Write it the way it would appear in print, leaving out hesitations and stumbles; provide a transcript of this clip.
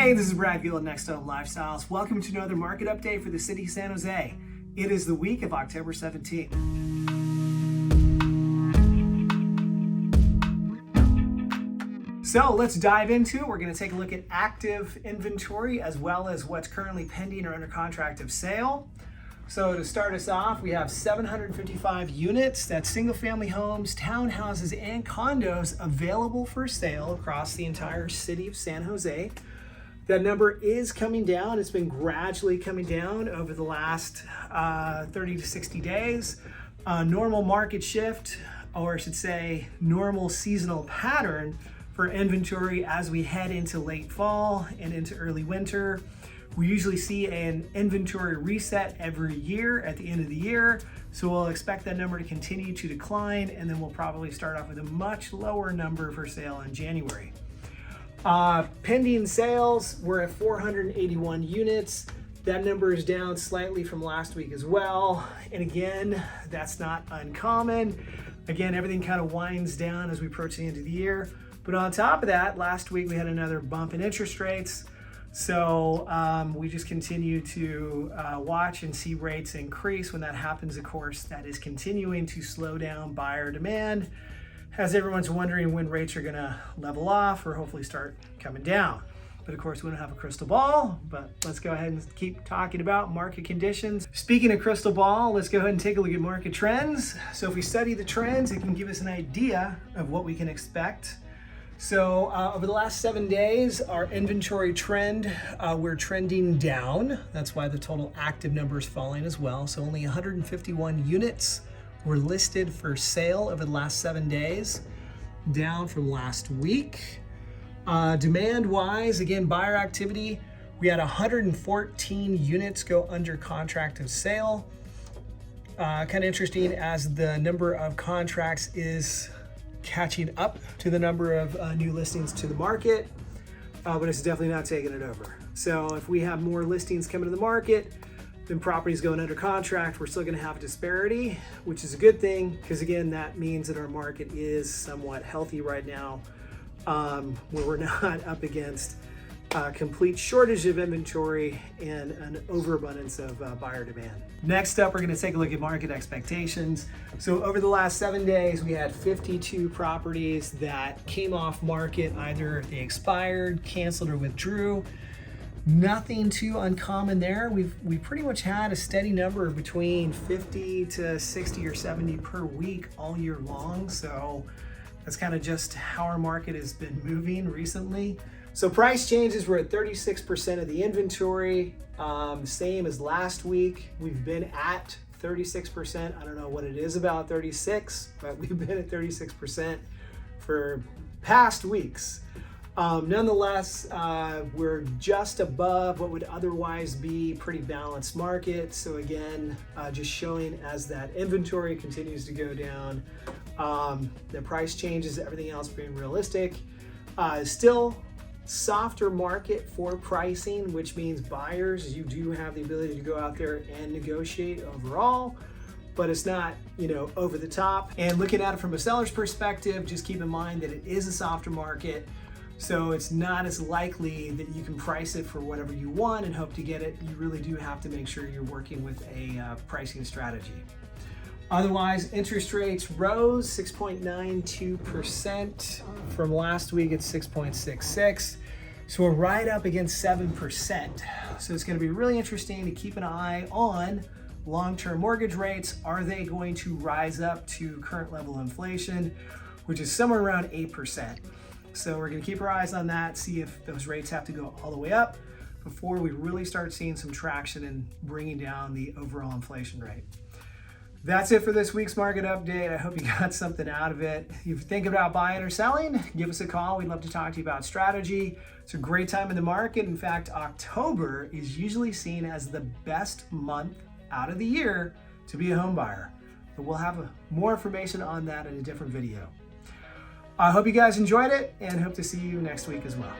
Hey, this is Brad Gill at NextHome Lifestyles. Welcome to another market update for the city of San Jose. It is the week of October 17th. So let's dive into it. We're going to take a look at active inventory as well as what's currently pending or under contract of sale. So to start us off, we have 755 units, that's single family homes, townhouses, and condos available for sale across the entire city of San Jose. That number is coming down. It's been gradually coming down over the last 30 to 60 days. Normal market shift, or I should say normal seasonal pattern for inventory as we head into late fall and into early winter. We usually see an inventory reset every year at the end of the year. So we'll expect that number to continue to decline, and then we'll probably start off with a much lower number for sale in January. Pending sales, we're at 481 units. That number is down slightly from last week as well. And again, that's not uncommon. Again, everything kind of winds down as we approach the end of the year. But on top of that, last week we had another bump in interest rates. So we just continue to watch and see rates increase. When that happens, of course, that is continuing to slow down buyer demand, as everyone's wondering when rates are going to level off or hopefully start coming down. But of course, we don't have a crystal ball, but let's go ahead and keep talking about market conditions. Speaking of crystal ball, let's go ahead and take a look at market trends. So if we study the trends, it can give us an idea of what we can expect. So over the last 7 days, our inventory trend, we're trending down. That's why the total active number is falling as well. So only 151 units were listed for sale over the last 7 days, down from last week. Demand-wise, again, buyer activity, we had 114 units go under contract of sale. Kind of interesting as the number of contracts is catching up to the number of new listings to the market, but it's definitely not taking it over. So if we have more listings coming to the market than properties going under contract, we're still going to have a disparity, which is a good thing, because again, that means that our market is somewhat healthy right now, where we're not up against a complete shortage of inventory and an overabundance of buyer demand. Next up, we're going to take a look at market expectations. So over the last 7 days, we had 52 properties that came off market. Either they expired, canceled, or withdrew. Nothing too uncommon there. We pretty much had a steady number between 50 to 60 or 70 per week all year long. So that's kind of just how our market has been moving recently. So price changes were at 36% of the inventory, same as last week. We've been at 36%. I don't know what it is about 36, but we've been at 36% for past weeks. Nonetheless, we're just above what would otherwise be pretty balanced market. So again, just showing as that inventory continues to go down, the price changes, everything else being realistic. Still softer market for pricing, which means buyers, you do have the ability to go out there and negotiate overall, but it's not, over the top. And looking at it from a seller's perspective, just keep in mind that it is a softer market. So it's not as likely that you can price it for whatever you want and hope to get it. You really do have to make sure you're working with a pricing strategy. Otherwise, interest rates rose 6.92% from last week at 6.66. So we're right up against 7%. So it's going to be really interesting to keep an eye on long-term mortgage rates. Are they going to rise up to current level of inflation, which is somewhere around 8%? So we're going to keep our eyes on that, see if those rates have to go all the way up before we really start seeing some traction in bringing down the overall inflation rate. That's it for this week's market update. I hope you got something out of it. If you think about buying or selling, give us a call. We'd love to talk to you about strategy. It's a great time in the market. In fact, October is usually seen as the best month out of the year to be a home buyer. But we'll have more information on that in a different video. I hope you guys enjoyed it and hope to see you next week as well.